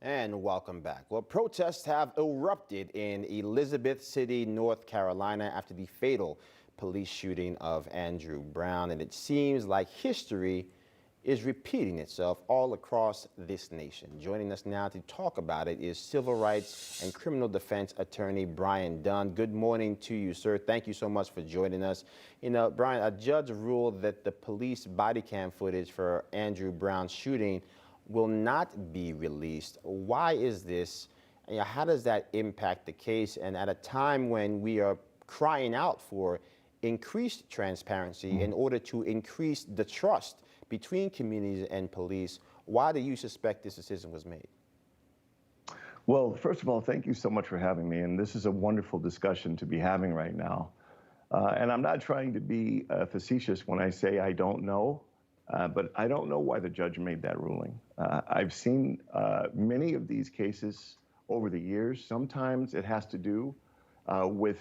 And welcome back. Well, protests have erupted in Elizabeth City, North Carolina after the fatal police shooting of Andrew Brown. And it seems like history is repeating itself all across this nation. Joining us now to talk about it is civil rights and criminal defense attorney Brian Dunn. Good morning to you, sir. Thank you so much for joining us. You know, Brian, a judge ruled that the police body cam footage for Andrew Brown's shooting will not be released. Why is this? You know, how does that impact the case? And at a time when we are crying out for increased transparency in order to increase the trust between communities and police, why do you suspect this decision was made? Well, first of all, thank you so much for having me. And this is a wonderful discussion to be having right now. And I'm not trying to be facetious when I say I don't know. But I don't know why the judge made that ruling. I've seen many of these cases over the years. Sometimes it has to do with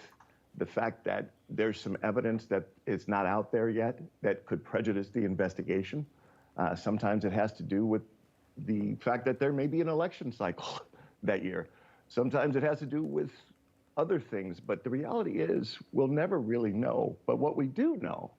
the fact that there's some evidence that is not out there yet that could prejudice the investigation. Sometimes it has to do with the fact that there may be an election cycle that year. Sometimes it has to do with other things. But the reality is we'll never really know. But what we do know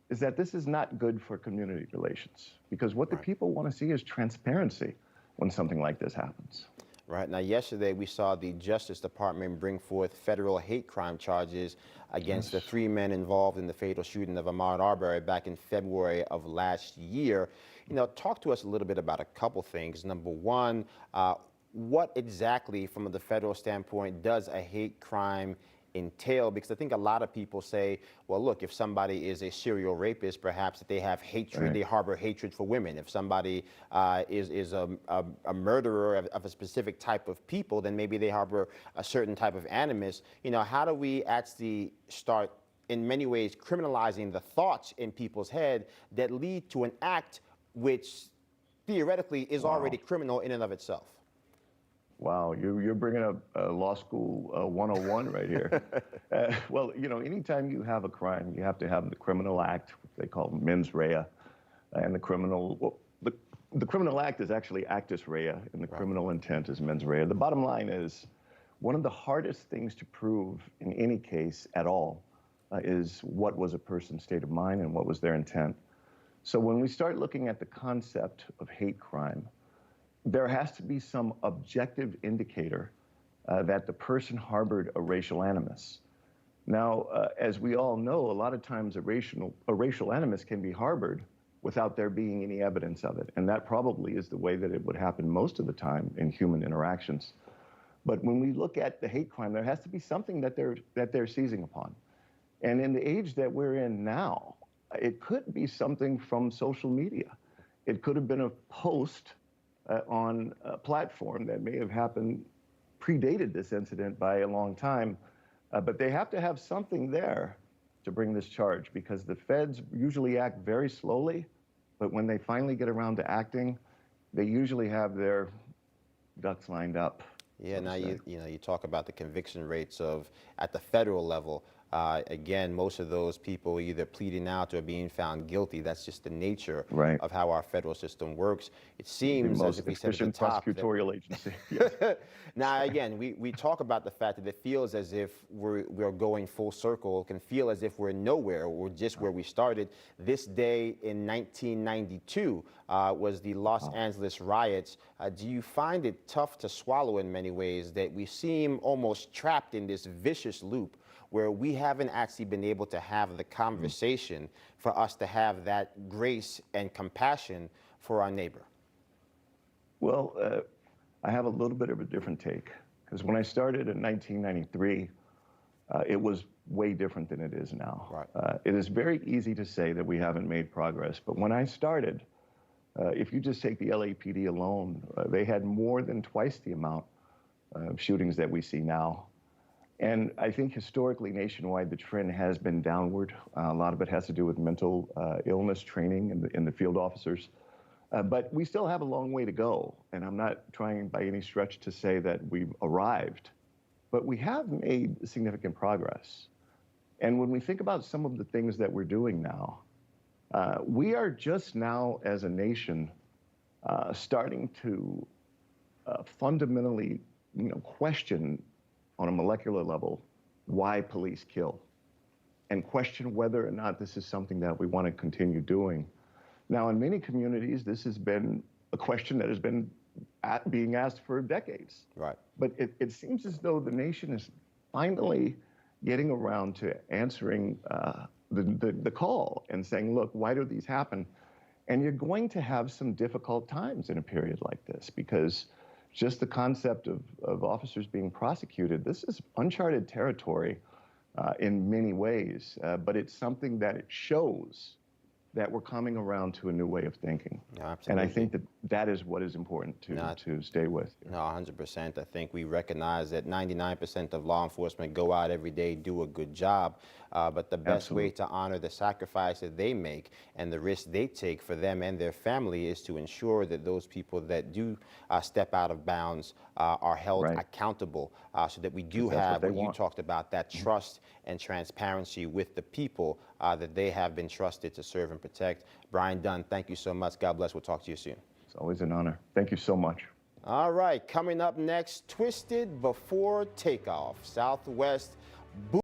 is that this is not good for community relations, because what the people want to see is transparency when something like this happens. Right. Now, yesterday we saw the Justice Department bring forth federal hate crime charges against the 3 men involved in the fatal shooting of Ahmaud Arbery back in February of last year. You know, talk to us a little bit about a couple things. Number one, what exactly from the federal standpoint does a hate crime entail? Because I think a lot of people say, well, look, if somebody is a serial rapist, perhaps that they have hatred, they harbor hatred for women. If somebody is a murderer of a specific type of people, then maybe they harbor a certain type of animus. You know, how do we actually start, in many ways, criminalizing the thoughts in people's head that lead to an act which theoretically is already criminal in and of itself? Wow, you're bringing up law school 101 right here. Well, you know, anytime you have a crime, you have to have the criminal act, which they call mens rea, and the criminal, well, the criminal act is actually actus rea, and the criminal intent is mens rea. The bottom line is, one of the hardest things to prove in any case at all is what was a person's state of mind and what was their intent. So when we start looking at the concept of hate crime, there has to be some objective indicator that the person harbored a racial animus. Now, as we all know, a lot of times a racial animus can be harbored without there being any evidence of it. And that probably is the way that it would happen most of the time in human interactions. But when we look at the hate crime, there has to be something that they're seizing upon. And in the age that we're in now, it could be something from social media. It could have been a post on a platform that may have happened, predated this incident by a long time, but they have to have something there to bring this charge, because the feds usually act very slowly, but when they finally get around to acting, they usually have their ducks lined up. Yeah, now you talk about the conviction rates of at the federal level. Again, most of those people either pleading out or being found guilty. That's just the nature of how our federal system works. It seems as if we said at the top, prosecutorial agency. Now, again, we talk about the fact that it feels as if we're going full circle. It can feel as if we're nowhere. We're just where we started. This day in 1992 was the Los Angeles Riots. Do you find it tough to swallow in many ways that we seem almost trapped in this vicious loop where we haven't actually been able to have the conversation for us to have that grace and compassion for our neighbor? Well, I have a little bit of a different take, because when I started in 1993, it was way different than it is now. It is very easy to say that we haven't made progress, but when I started, if you just take the LAPD alone, they had more than twice the amount of shootings that we see now. And I think historically, nationwide, the trend has been downward. A lot of it has to do with mental illness training in the field officers. But we still have a long way to go. And I'm not trying by any stretch to say that we've arrived, but we have made significant progress. And when we think about some of the things that we're doing now, we are just now as a nation starting to fundamentally, question on a molecular level why police kill, and question whether or not this is something that we want to continue doing. Now, in many communities, this has been a question that has been being asked for decades. Right. But it seems as though the nation is finally getting around to answering the call and saying, look, why do these happen? And you're going to have some difficult times in a period like this, because just the concept of officers being prosecuted, this is uncharted territory in many ways, but it's something that it shows that we're coming around to a new way of thinking. No, absolutely. And I think that that is what is important to stay with. No, 100%. I think we recognize that 99% of law enforcement go out every day, do a good job, but the best way to honor the sacrifice that they make and the risk they take for them and their family is to ensure that those people that do step out of bounds are held accountable, so that we do have what you talked about, that trust and transparency with the people that they have been trusted to serve and protect. Brian Dunn, thank you so much. God bless. We'll talk to you soon. It's always an honor. Thank you so much. All right, coming up next, Twisted Before Takeoff, Southwest